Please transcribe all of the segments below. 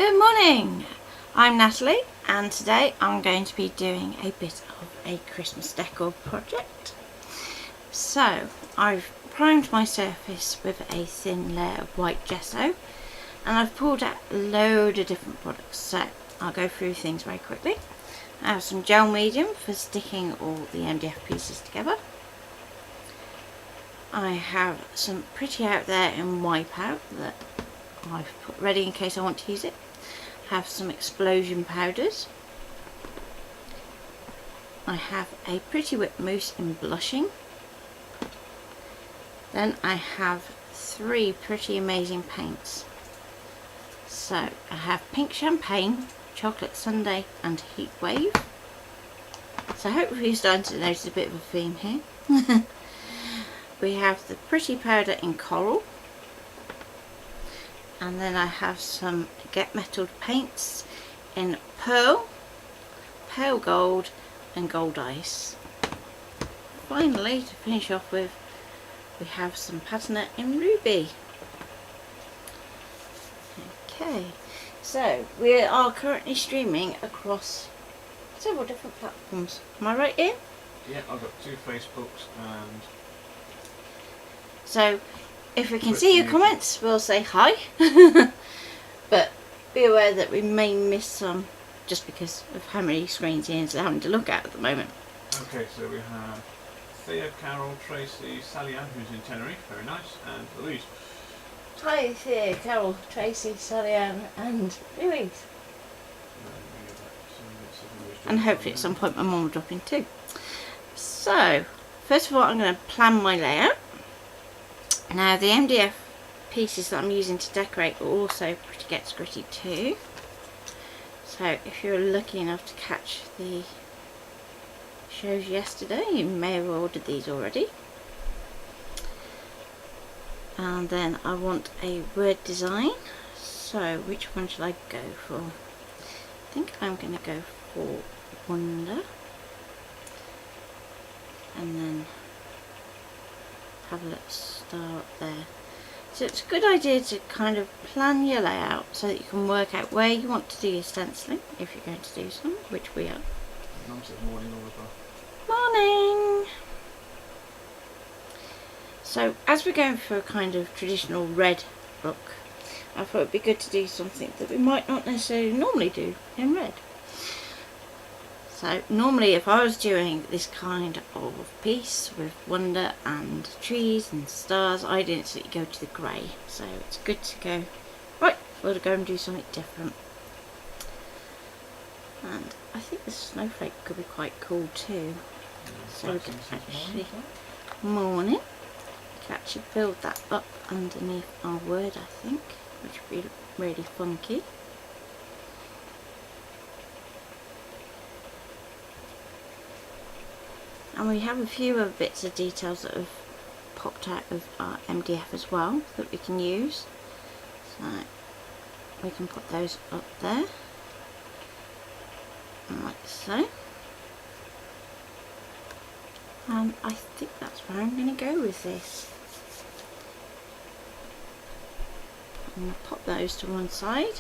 Good morning, I'm Natalie and today I'm going to be doing a bit of a Christmas decor project. So I've primed my surface with a thin layer of white gesso and I've pulled out a load of different products, so I'll go through things very quickly. I have some gel medium for sticking all the MDF pieces together. I have some pretty out there in wipeout that I've put ready in case I want to use it. Have some explosion powders. I have a pretty whipped mousse in blushing. Then I have 3 pretty amazing paints. So I have pink champagne, chocolate sundae and heat wave. So hopefully you're starting to notice a bit of a theme here. We have the pretty powder in coral. And then I have some Get Metalled paints in pearl, pale gold and gold ice. Finally, to finish off with, we have some patina in ruby. Okay, so we are currently streaming across several different platforms. Am I right, Ian? Yeah, I've got 2 Facebooks and... So, if we can see your comments, we'll say hi. But be aware that we may miss some just because of how many screens Ian's having to look at the moment. Okay, so we have Thea, Carol, Tracy, Sally Ann, who's in Tenerife, very nice, and Louise. Hi Thea, Carol, Tracy, Sally Ann and Louise. And hopefully at some point my mum will drop in too. So, first of all I'm going to plan my layout. Now the MDF pieces that I'm using to decorate are also pretty gritty too. So if you're lucky enough to catch the shows yesterday, you may have ordered these already. And then I want a word design. So which one shall I go for? I think I'm going to go for Wonder. And then have a little star up there. So it's a good idea to kind of plan your layout so that you can work out where you want to do your stenciling, if you're going to do some, which we are. Morning all as well. Morning! So as we're going for a kind of traditional red look, I thought it'd be good to do something that we might not necessarily normally do in red. So normally if I was doing this kind of piece with wonder and trees and stars, I'd instantly go to the grey. So it's good to go, right, we'll go and do something different. And I think the snowflake could be quite cool too. So we can actually, morning, we can actually build that up underneath our word, I think, which would be really funky. And we have a few other bits of details that have popped out of our MDF as well that we can use. So we can put those up there, like so. And I think that's where I'm going to go with this. I'm going to pop those to one side.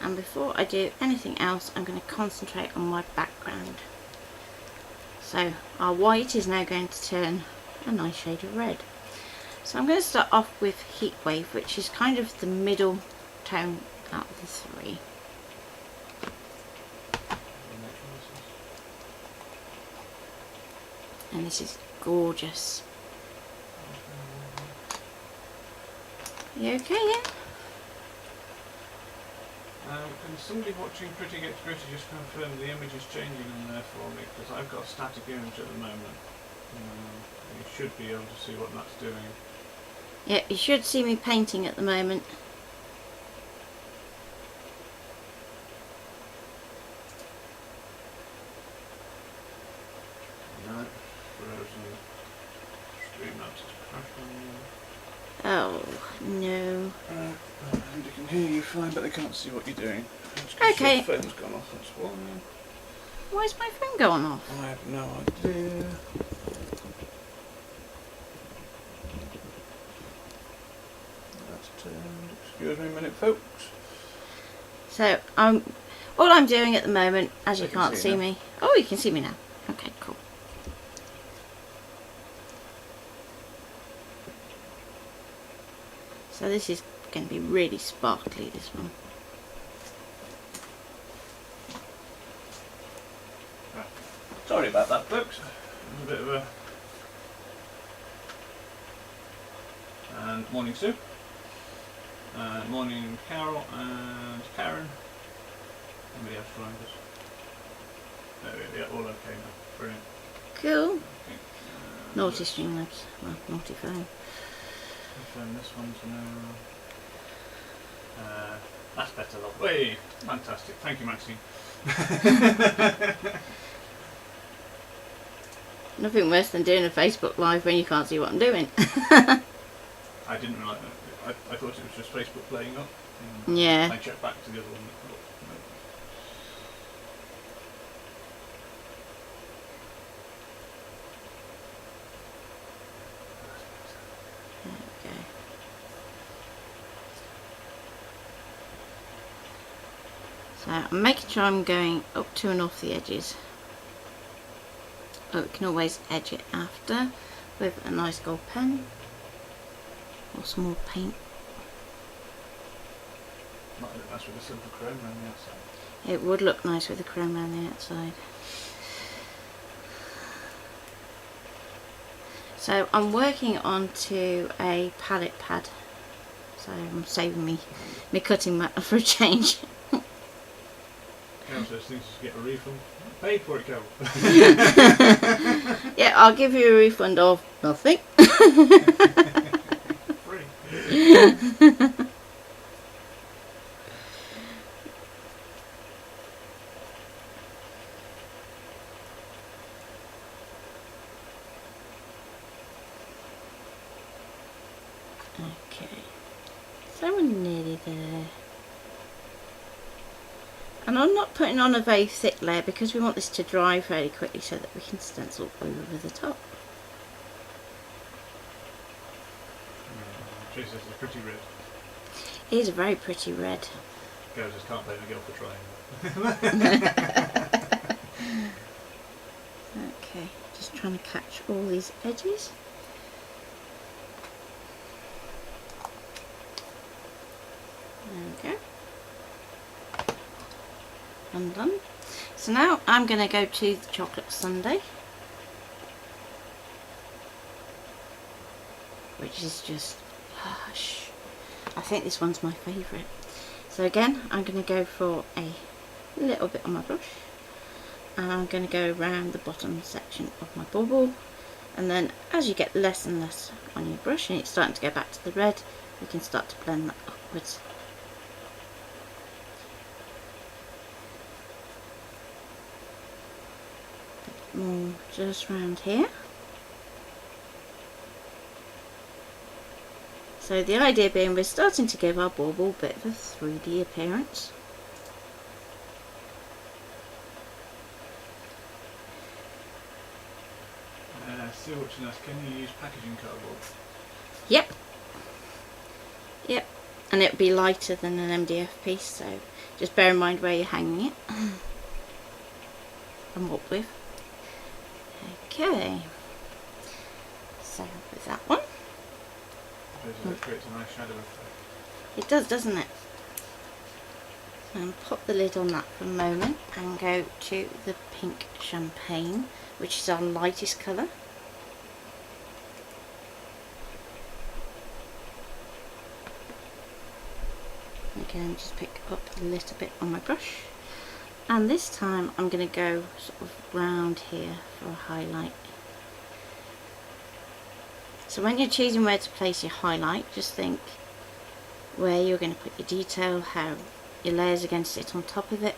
And before I do anything else, I'm going to concentrate on my background. So our white is now going to turn a nice shade of red. So I'm going to start off with Heat Wave, which is kind of the middle tone out of the 3. And this is gorgeous. You okay, yeah? Can somebody watching Pretty Gets Gritty just confirm the image is changing on there for me, because I've got a static image at the moment. You should be able to see what that's doing. Yeah, you should see me painting at the moment. No, frozen. Streamlabs has crashed on you. Oh, no. They can hear you fine, but they can't see what you're doing. Okay. Your phone's gone off, that's why. Why is my phone going off? I have no idea. That's Excuse me a minute, folks. So all I'm doing at the moment, as you I can can't see see now. me. Oh, you can see me now. Okay, cool. So this is going to be really sparkly, this one. Right. Sorry about that, folks. It was a bit of a... And morning, Sue. Morning, Carol and Karen. Anybody else joined us? There we go, yeah, all okay now. Brilliant. Cool. Okay. Naughty Streamlabs. Well, naughty phone. Confirm this one's now. That's better, love. Way, fantastic. Thank you, Maxine. Nothing worse than doing a Facebook Live when you can't see what I'm doing. I didn't realise that. I thought it was just Facebook playing up. Yeah. I checked back to the other one. Oh, no. Okay. So I'm making sure I'm going up to and off the edges. Oh, we can always edge it after with a nice gold pen or some more paint. Might look nice with the silver chrome around the outside. It would look nice with the chrome around the outside. So I'm working onto a palette pad. So I'm saving me cutting mat for a change. Carol says things to get a refund. Paid for it, Carol. Yeah, I'll give you a refund of nothing. Free. Okay, so we're nearly there. And I'm not putting on a very thick layer because we want this to dry fairly quickly so that we can stencil over the top. She says it's pretty red. It is a very pretty red. Girls just can't blame a girl for trying. Okay, just trying to catch all these edges. There we go. I'm done. So now I'm going to go to the chocolate sundae, which is just lush. I think this one's my favourite. So again, I'm going to go for a little bit on my brush, and I'm going to go around the bottom section of my bauble, and then as you get less and less on your brush and it's starting to go back to the red, you can start to blend that upwards. More just round here. So the idea being we're starting to give our bauble a bit of a 3D appearance. Still watching us, can you use packaging cardboard? Yep. Yep. And it'll be lighter than an MDF piece, so just bear in mind where you're hanging it and what with. Okay. So with that one. It creates a nice shadow effect. It does, doesn't it? And pop the lid on that for a moment and go to the pink champagne, which is our lightest colour. Again, just pick up a little bit on my brush, and this time I'm going to go sort of round here for a highlight. So when you're choosing where to place your highlight, just think where you're going to put your detail, how your layers are going to sit on top of it.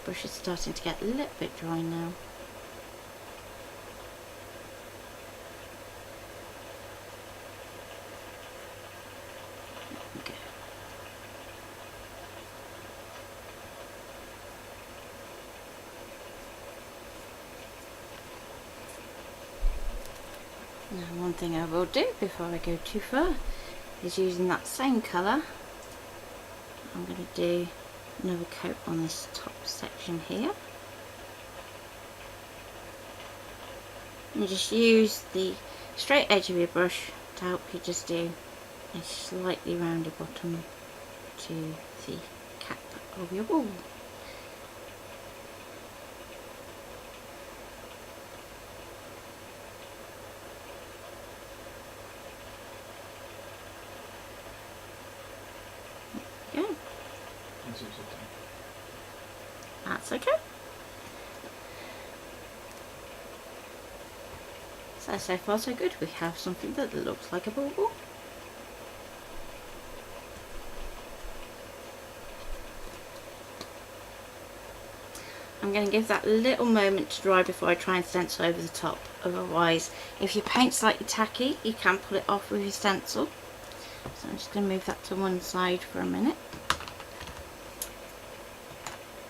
Brush is starting to get a little bit dry now. Okay. Now one thing I will do before I go too far is using that same colour. I'm going to do another coat on this top section here. And just use the straight edge of your brush to help you just do a slightly rounded bottom to the cap of your bauble. There we go. That's okay. So far so good. We have something that looks like a bauble. I'm going to give that a little moment to dry before I try and stencil over the top. Otherwise, if your paint's slightly tacky, you can pull it off with your stencil. So I'm just going to move that to one side for a minute.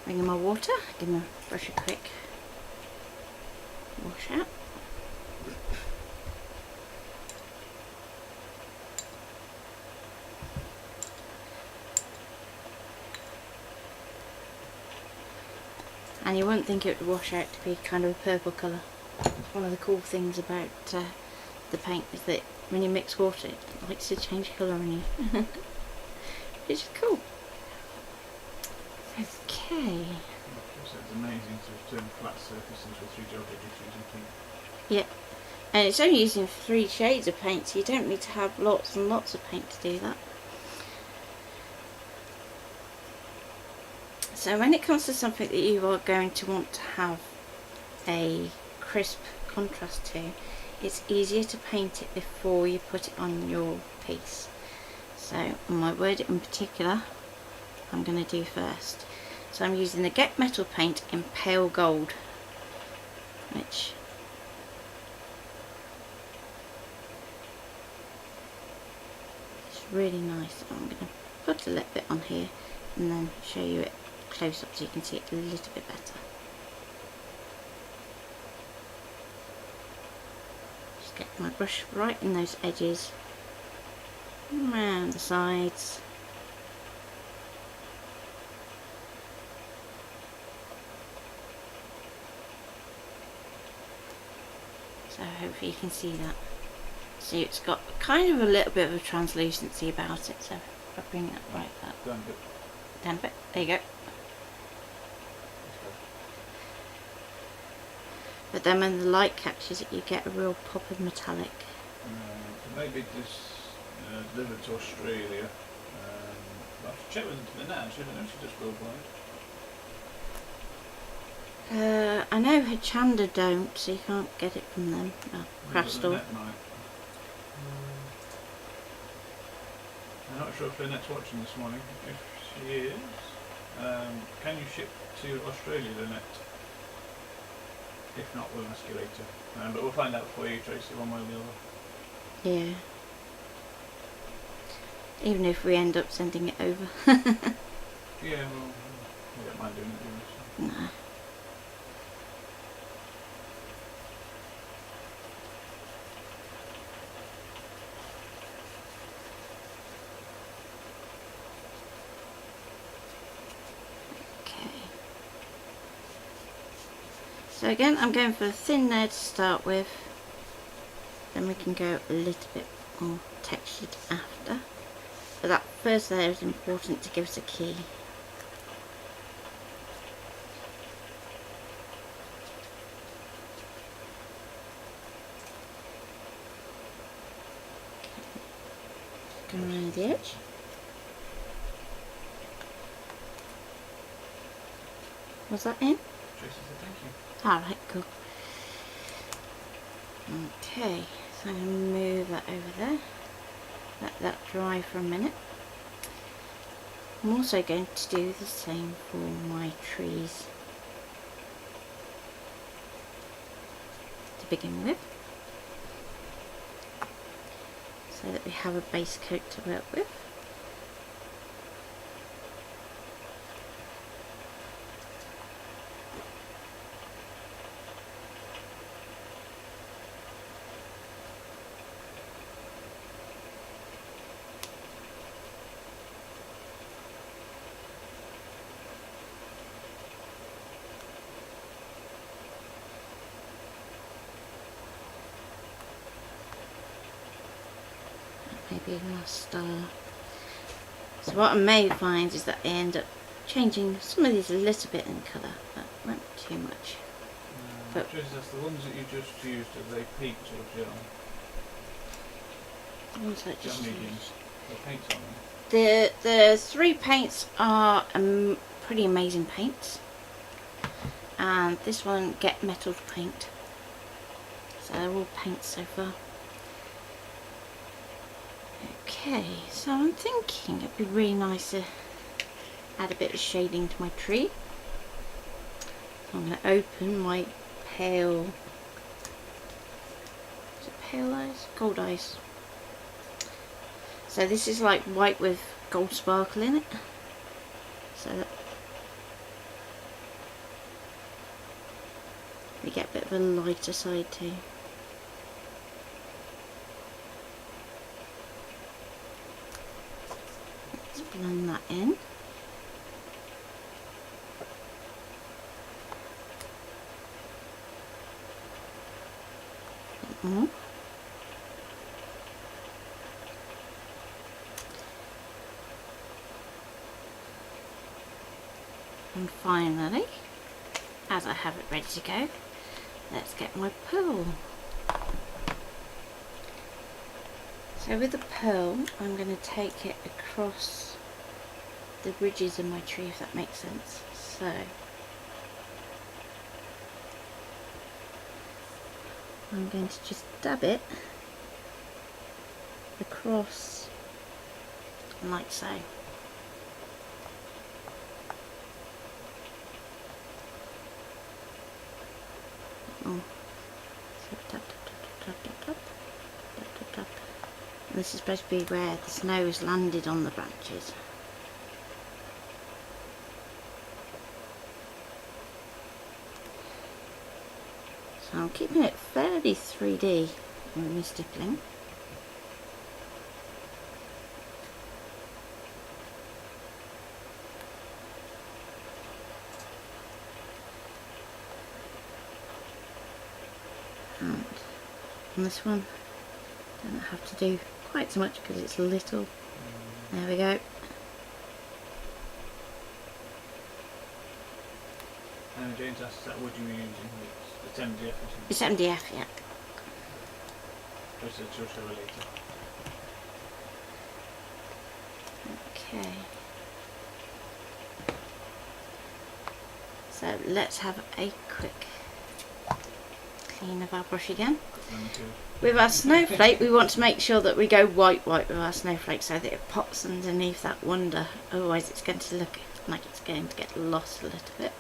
Bring in my water, give my brush a quick wash out. And you wouldn't think it would wash out to be kind of a purple colour. One of the cool things about the paint is that when you mix water, it likes to change colour on you. Which is cool. Okay. It's amazing to turn flat surfaces with 3 geometry using paint. Yeah. And it's only using 3 shades of paint, so you don't need to have lots and lots of paint to do that. So when it comes to something that you are going to want to have a crisp contrast to, it's easier to paint it before you put it on your piece. So on my word in particular, I'm going to do first. So I'm using the Get Metal paint in pale gold, which is really nice. I'm going to put a little bit on here and then show you it close up so you can see it a little bit better. Just get my brush right in those edges, around the sides. So hopefully you can see that. See, it's got kind of a little bit of a translucency about it, so if I bring that right up. Down a bit. There you go. But then when the light catches it, you get a real pop of metallic. Maybe this delivered to Australia. I'll have to check with the now. She just worldwide. I know Hachanda don't, so you can't get it from them. Craft store. I'm not sure if Lynette's watching this morning. If she is, can you ship to Australia, Lynette? If not, we'll ask you later. But we'll find out for you, Tracy, one way or the other. Yeah. Even if we end up sending it over. Yeah, well, we don't mind doing it, do we? No. So again, I'm going for a thin layer to start with, then we can go a little bit more textured after. But that first layer is important to give us a key. Go around the edge. Was that in? Tracy said thank you. Alright, cool. Okay, so I'm going to move that over there. Let that dry for a minute. I'm also going to do the same for my trees to begin with, so that we have a base coat to work with. be a nice star. So what I may find is that I end up changing some of these a little bit in colour, but won't be too much. But Just the ones that you just used, are they peaked or gel? the ones that I just Gel mediums. used. What paints on them? The 3 paints are pretty amazing paints, and this one Get Metal paint. So they're all paints so far. Okay, so I'm thinking it'd be really nice to add a bit of shading to my tree. So I'm going to open my pale, is it pale eyes? Gold eyes. So this is like white with gold sparkle in it. So that we get a bit of a lighter side too. Let's blend that in. More. And finally, as I have it ready to go, let's get my pearl. So with the pearl, I'm going to take it across the ridges of my tree, if that makes sense. So I'm going to just dab it across like so. Oh. So tap, tap, tap, tap, tap, tap, tap, tap, tap. And this is supposed to be where the snow has landed on the branches. So I'm keeping it fairly 3D with my stippling. And on this one, don't have to do quite so much because it's little. There we go. And James asked, is that wood you were using? It's MDF, isn't it? It's MDF, yeah. Just a show later. Okay. So let's have a quick clean of our brush again. With our snowflake, we want to make sure that we go white with our snowflake so that it pops underneath that wonder. Otherwise it's going to look like it's going to get lost a little bit.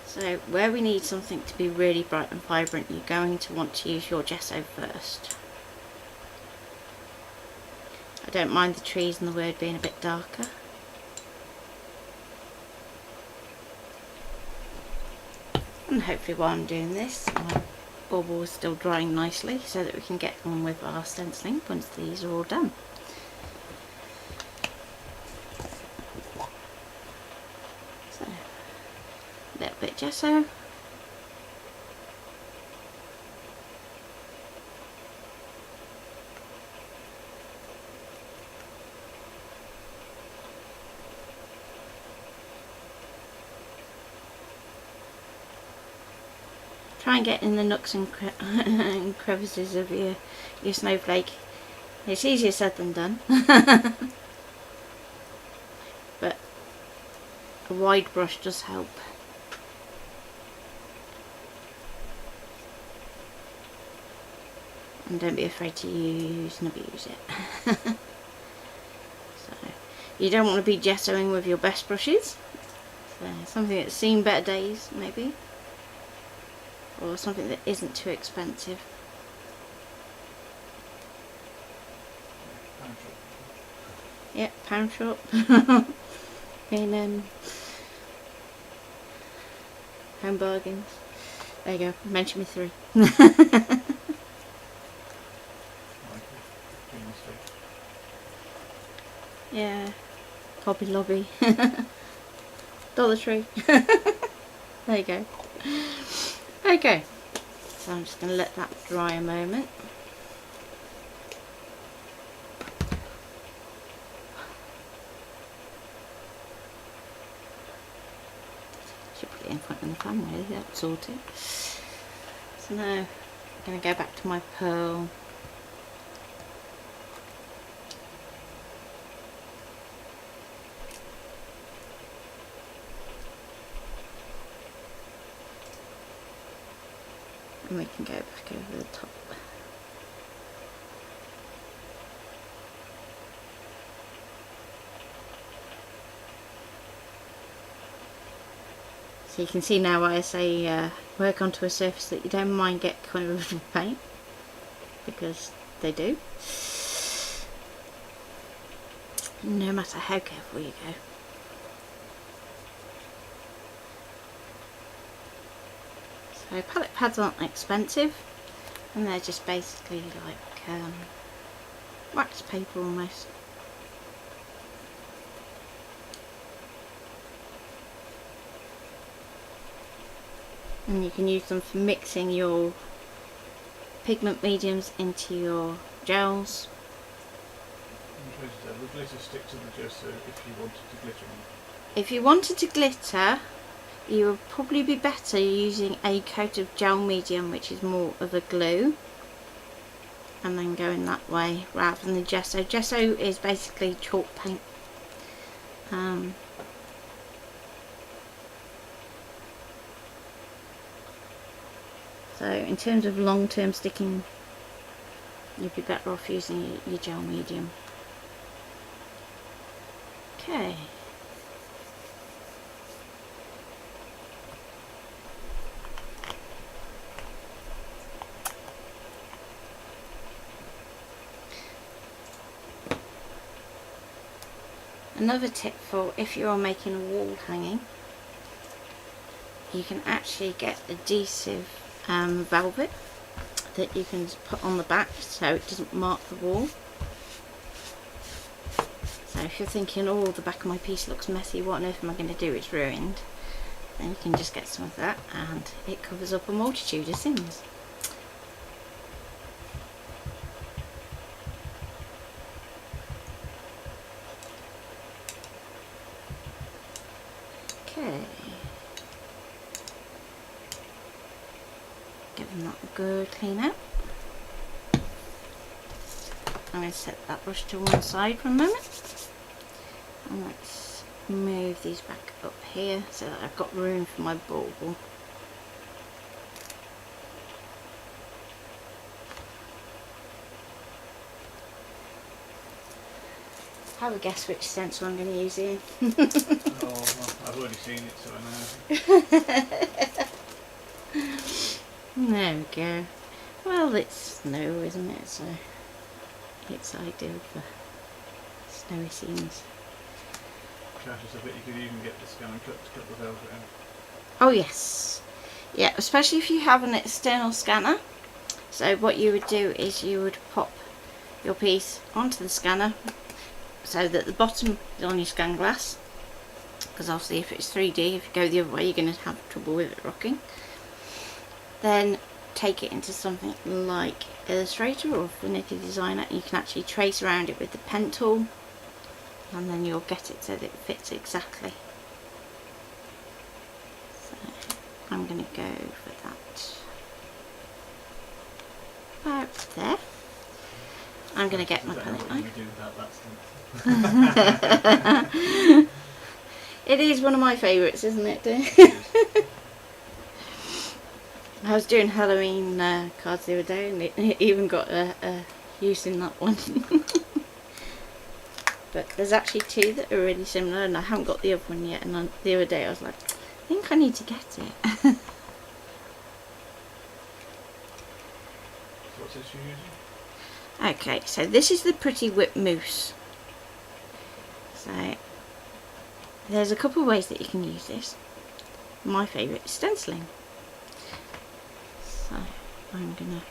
So where we need something to be really bright and vibrant, you're going to want to use your gesso first. I don't mind the trees and the word being a bit darker. And hopefully while I'm doing this, my bauble is still drying nicely so that we can get on with our stenciling once these are all done. So, a little bit gesso. Try and get in the nooks and crevices of your snowflake. It's easier said than done. But a wide brush does help. And don't be afraid to use and abuse it. So, you don't want to be gessoing with your best brushes. So, something that's seen better days, maybe. Or something that isn't too expensive. Yep, pound shop. In Home Bargains. There you go, mention me 3. Yeah, Hobby Lobby. Dollar Tree. There you go. Okay, so I'm just going to let that dry a moment. Should put it in front of the fan really, that would sort it. So now I'm going to go back to my pearl. And we can go back over the top. So you can see now why I say work onto a surface that you don't mind get kind of a little paint, because they do, no matter how careful you go. So palette pads aren't expensive, and they're just basically like wax paper almost. And you can use them for mixing your pigment mediums into your gels. The glitter stick to the gesso if you wanted to glitter on it. If you wanted to glitter, you would probably be better using a coat of gel medium, which is more of a glue, and then going that way rather than the gesso. Gesso is basically chalk paint. So in terms of long-term sticking, you'd be better off using your gel medium. Okay. Another tip for if you're making a wall hanging, you can actually get adhesive velvet that you can put on the back so it doesn't mark the wall. So if you're thinking, oh, the back of my piece looks messy, what on earth am I going to do, it's ruined, then you can just get some of that and it covers up a multitude of sins. Okay, give them that a good clean out. I'm going to set that brush to one side for a moment, and let's move these back up here so that I've got room for my bauble. Have a guess which stencil I'm going to use here. Oh, well, I've already seen it, so I know. There we go. Well, it's snow, isn't it? So it's ideal for snowy scenes. Chances of it, you could even get the scanner cut to cut the velvet in. Oh yes, yeah, especially if you have an external scanner. So what you would do is you would pop your piece onto the scanner so that the bottom is on your scan glass, because obviously if it's 3D, if you go the other way you're going to have trouble with it rocking. Then take it into something like Illustrator or Affinity Designer, and you can actually trace around it with the pen tool, and then you'll get it so that it fits exactly. So I'm going to go for that about there. I'm going to get my palette knife. It is one of my favourites, isn't it, dear? I was doing Halloween cards the other day, and it even got a use in that one. But there's actually two that are really similar, and I haven't got the other one yet. And the other day I was like, I think I need to get it. What's this you're using? Okay, so this is the Pretty Whip Mousse. So there's a couple of ways that you can use this. My favourite is stenciling. So I'm going to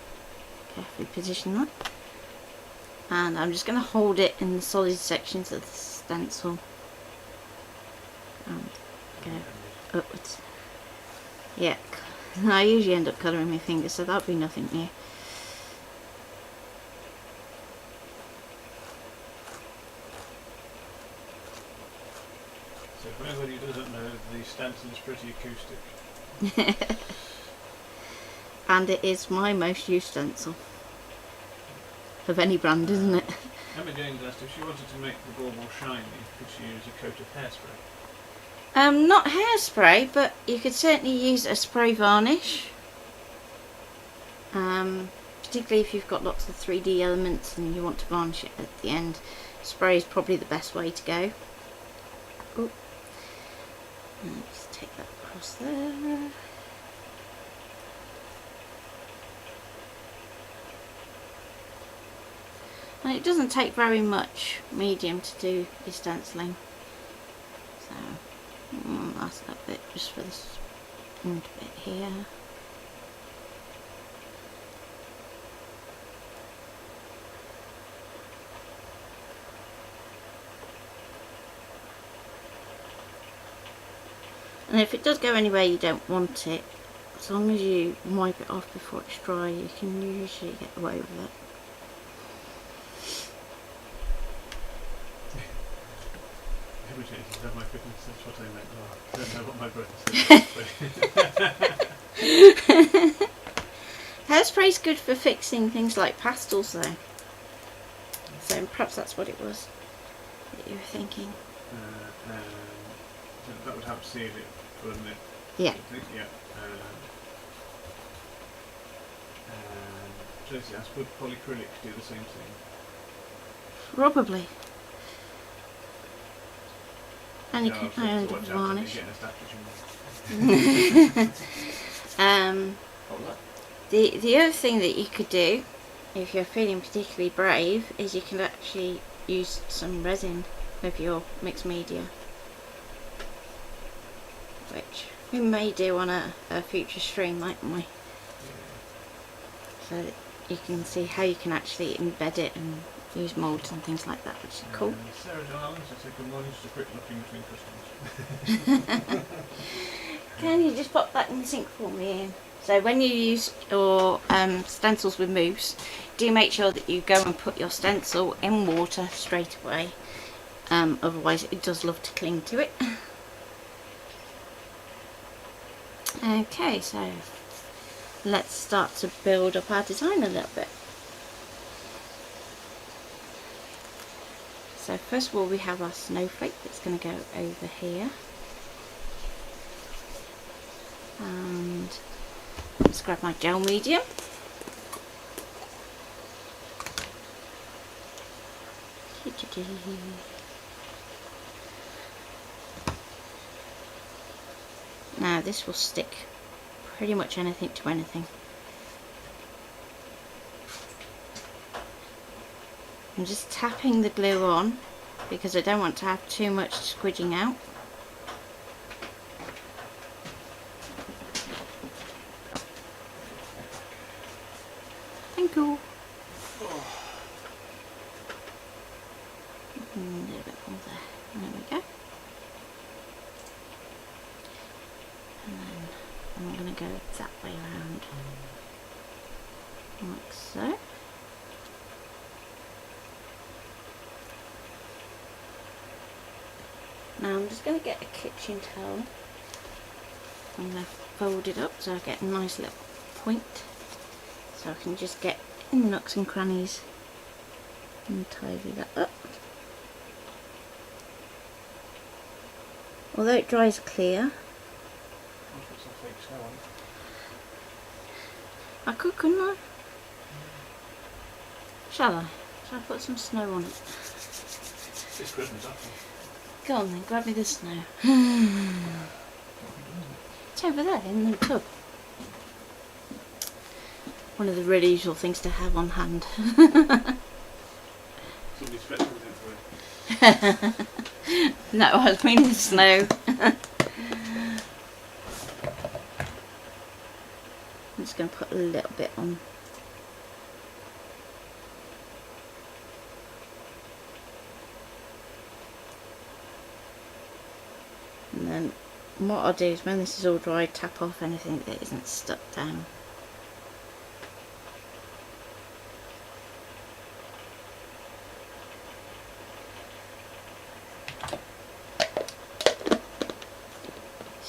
carefully position that, and I'm just going to hold it in the solid sections of the stencil and go upwards. Yeah, I usually end up colouring my fingers, so that'll be nothing new. So for anybody who doesn't know, the stencil is pretty acoustic. And it is my most used stencil of any brand, isn't it? Emma Jane's asked if she wanted to make the bauble shiny, could she use a coat of hairspray? Not hairspray, but you could certainly use a spray varnish. Particularly if you've got lots of 3D elements and you want to varnish it at the end. Spray is probably the best way to go. Oh, just take that across there. And it doesn't take very much medium to do your stenciling. So, that's that bit just for this end bit here. And if it does go anywhere you don't want it, as long as you wipe it off before it's dry, you can usually get away with it. Emma Jane says, oh my goodness, that's what I meant. Oh, I don't know what my brother said. Hairspray's good for fixing things like pastels though. So perhaps that's what it was that you were thinking. That would help seal it, wouldn't it? Yeah. I think, yeah. Tracy asked, would polycrylic do the same thing? Probably. And you No, can so only watch out, varnish. you're getting a statue. The other thing that you could do, if you're feeling particularly brave, is you can actually use some resin with your mixed media, which we may do on a future stream, mightn't we? Yeah. So that you can see how you can actually embed it and use moulds and things like that, which is cool. Sarah John Allen said, good morning, just a quick looking between customers. Can you just pop that in the sink for me, Ian? So when you use your stencils with mousse, do make sure that you go and put your stencil in water straight away. Otherwise it does love to cling to it. Okay, so let's start to build up our design a little bit. So first of all, we have our snowflake that's going to go over here. And let's grab my gel medium. Now this will stick pretty much anything to anything. I'm just tapping the glue on because I don't want to have too much squidging out. Thank you. A little bit more there. There we go. And then I'm going to go that way around, like so. Now I'm just going to get a kitchen towel. I'm going to fold it up so I get a nice little point, so I can just get in the nooks and crannies and tidy that up. Although it dries clear, I could, couldn't I? Shall I? Shall I put some snow on it? It's Christmas after. Go on then, grab me the snow. It's over there in the tub. One of the really useful things to have on hand. Somebody's fetching it for you. No, I was meaning snow. I'm just going to put a little bit on. And then what I'll do is when this is all dry, tap off anything that isn't stuck down.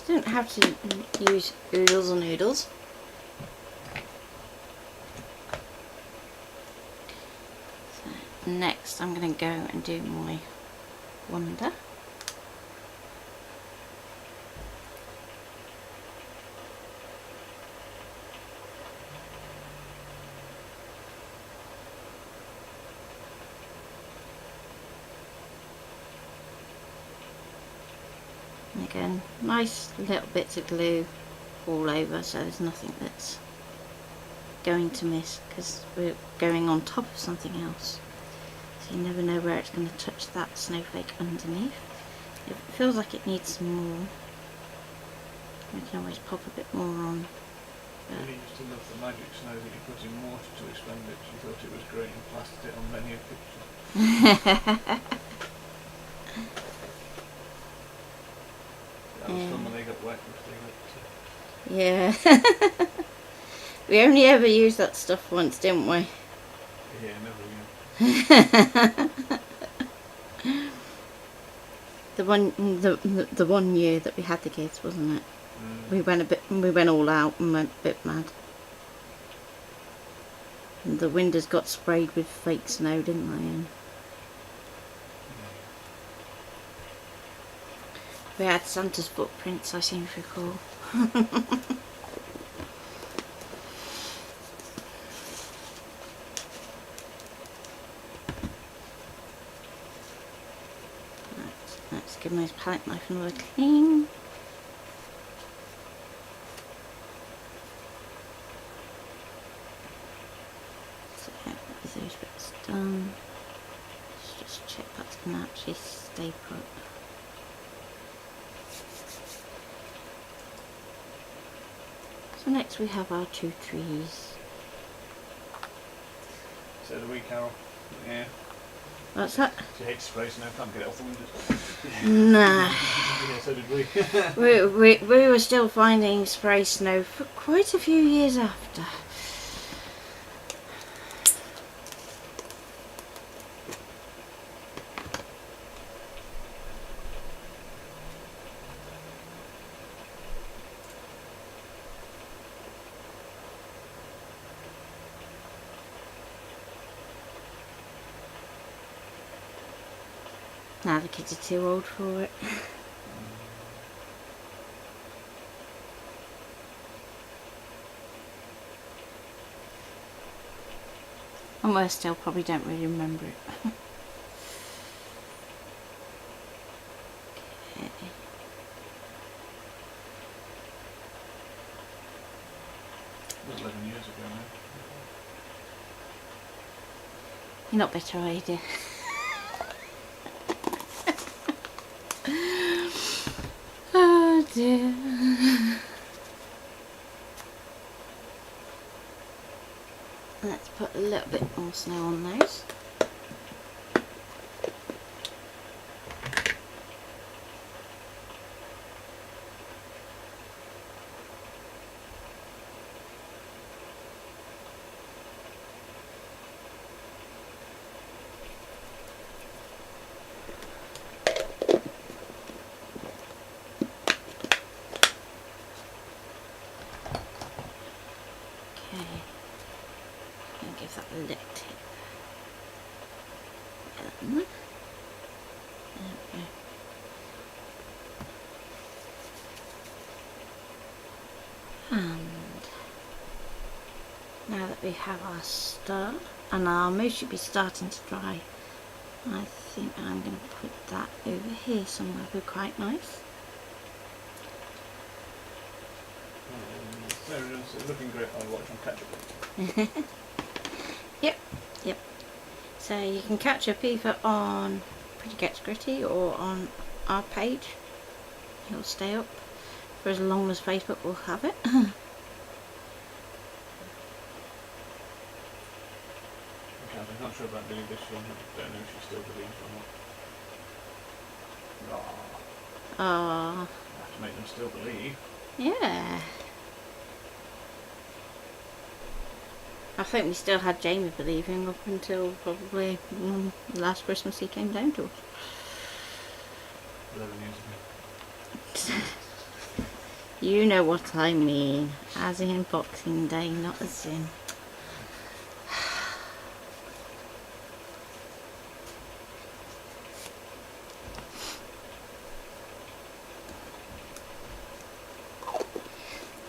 You don't have to use oodles and noodles. So next I'm going to go and do my wonder. And again, nice little bits of glue all over, so there's nothing that's going to miss, because we're going on top of something else, so you never know where it's going to touch that snowflake underneath. If it feels like it needs some more, we can always pop a bit more on. Really used to love the magic snow that you put in mortar to expand it. She thought it was great and plastered it on many a picture. That was fun when they got wet. Yeah. We only ever used that stuff once, didn't we? Yeah, never again. The one year that we had the kids, wasn't it? We went all out and went a bit mad. And the windows got sprayed with fake snow, didn't they? And we had Santa's footprints, I seem to recall. Let's give my palette knife another clean. So that's those bits done. Let's just check that's going to actually stay put. So next we have our 2 trees. So the wee Carol, yeah. What's that? She hates spray snow, can't get it off the windows. Nah. Yeah, so did we. we were still finding spray snow for quite a few years after. Now the kids are too old for it. And worse still, probably don't really remember it. Okay. 11 years ago now. You're not better, are you, dear? Oh dear. Let's put a little bit more snow on those. Give that a little tip. There we go. And now that we have our star and our mousse should be starting to dry, I think I'm going to put that over here somewhere. Would be quite nice. There it is. It's looking great. I'll watch on catch up. Yep. So you can catch up either on Pretty Gets Gritty or on our page. It'll stay up for as long as Facebook will have it. I'm not sure about doing this one. I don't know if she still believes or not. Oh, I have to make them still believe. yeah. I think we still had Jamie believing up until probably last Christmas he came down to us. 11 years ago. You know what I mean. As in Boxing Day, not as in.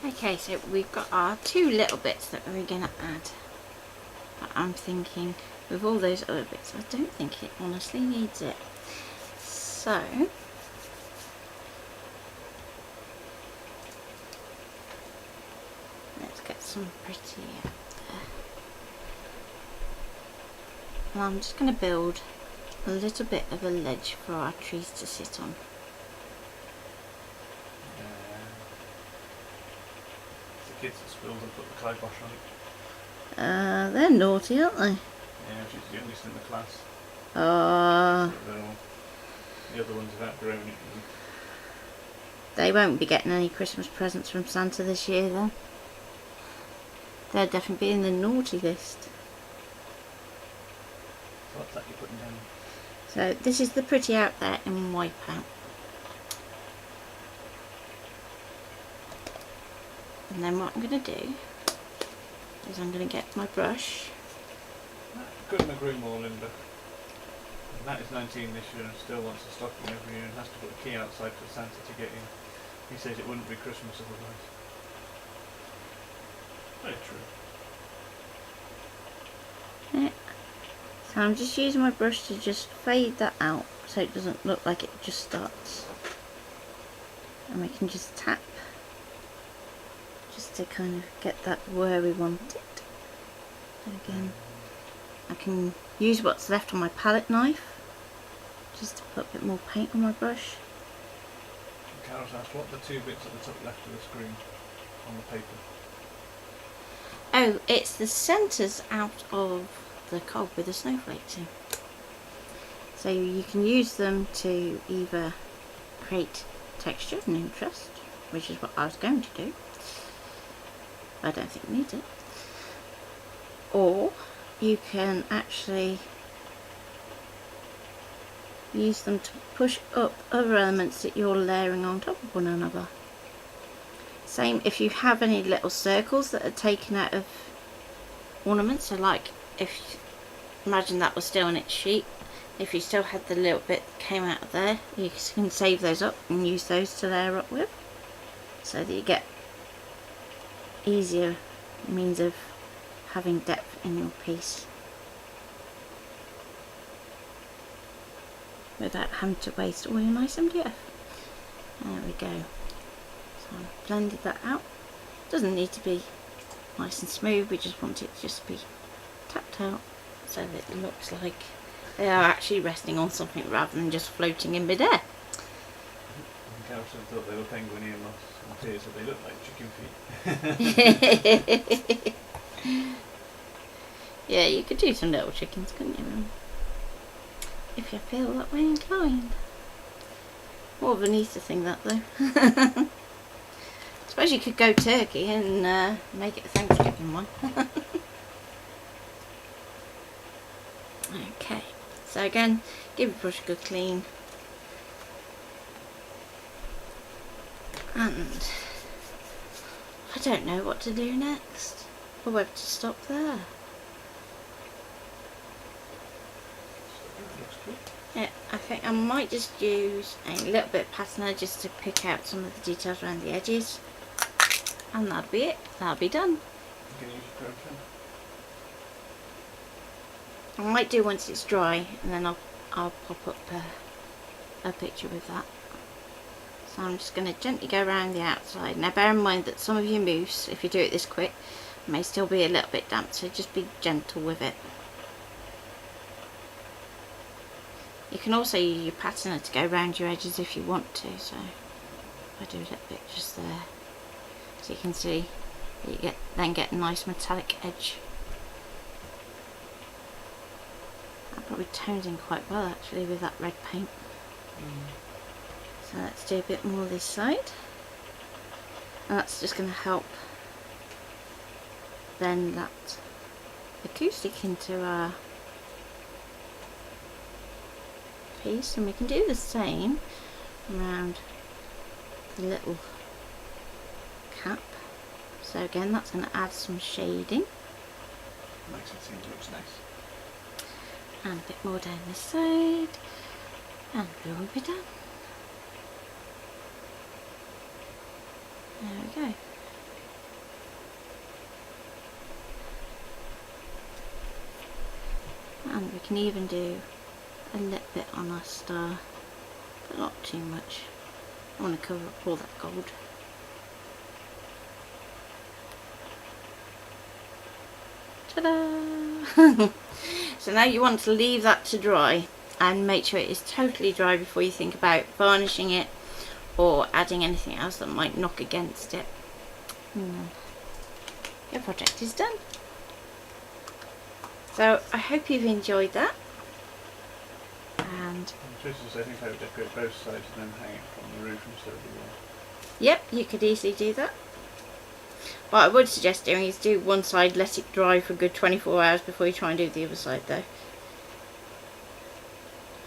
Okay, so we've got our 2 little bits that we're going to add. But I'm thinking, with all those other bits, I don't think it honestly needs it. So, let's get some pretty out there. And I'm just going to build a little bit of a ledge for our trees to sit on. Kids at school that put the kibosh on it. They're naughty, aren't they? Yeah, she's the youngest in the class. Oh, The other ones have outgrown it. they won't be getting any Christmas presents from Santa this year then. They'll definitely be in the naughty list. So what's that you're putting down? So this is the pretty out there in Wipeout. And then what I'm going to do is I'm going to get my brush. Couldn't agree more, Linda. And that is 19 this year and still wants a stocking every year and has to put a key outside for Santa to get in. He says it wouldn't be Christmas otherwise. Very true. Yeah. So I'm just using my brush to just fade that out so it doesn't look like it just starts. And we can just tap just to kind of get that where we want it. And again, I can use what's left on my palette knife just to put a bit more paint on my brush. Carol's asked what are the 2 bits at the top left of the screen on the paper? Oh, it's the centres out of the cog with the snowflakes in. So you can use them to either create texture and interest, which is what I was going to do. I don't think it needs it. Or you can actually use them to push up other elements that you're layering on top of one another. Same if you have any little circles that are taken out of ornaments, so like if imagine that was still on its sheet, if you still had the little bit that came out of there, you can save those up and use those to layer up with, so that you get easier means of having depth in your piece without having to waste all your nice MDF. There we go. So I've blended that out. Doesn't need to be nice and smooth, we just want it to just be tapped out so that it looks like they are actually resting on something rather than just floating in midair. Carol thought they were penguin ear moths and Tia said they look like chicken feet. Yeah, you could do some little chickens, couldn't you? If you feel that way inclined. More of an Easter thing, that though. I suppose you could go turkey and make it a Thanksgiving one. Okay, so again, give your brush a good clean. And I don't know what to do next, or whether to stop there. Yeah, I think I might just use a little bit of patina just to pick out some of the details around the edges, and that'll be it. That'll be done. You can use your curve pen. I might do once it's dry, and then I'll pop up a picture with that. So I'm just going to gently go around the outside. Now bear in mind that some of your mousse, if you do it this quick, may still be a little bit damp, so just be gentle with it. You can also use your patina to go around your edges if you want to, so if I do a little bit just there, so you can see that you then get a nice metallic edge. That probably tones in quite well actually with that red paint. So let's do a bit more this side, and that's just going to help blend that acoustic into our piece, and we can do the same around the little So again, that's going to add some shading. Makes it seem it looks nice. And a bit more down this side. And we'll be done. There we go. And we can even do a little bit on our star, but not too much. I want to cover up all that gold. Ta-da! So now you want to leave that to dry and make sure it is totally dry before you think about varnishing it or adding anything else that might knock against it. Your project is done. So I hope you've enjoyed that. And I think I would decorate both sides and then hang it from the roof instead of the wall. yep, you could easily do that. What I would suggest doing is do one side, let it dry for a good 24 hours before you try and do the other side though.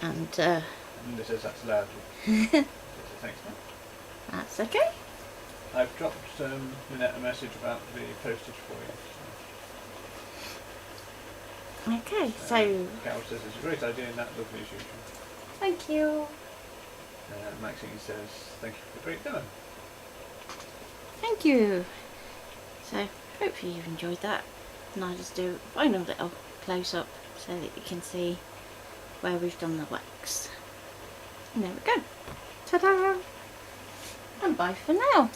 And it says that's allowed. Thanks, man. that's okay. I've dropped Minette a message about the postage for you. Okay, so Carol says it's a great idea and that lovely as usual. thank you. Maxine says thank you for the great demo. Thank you. So hopefully you've enjoyed that. And I'll just do a final little close up so that you can see where we've done the wax. And there we go. Ta-da! And bye for now.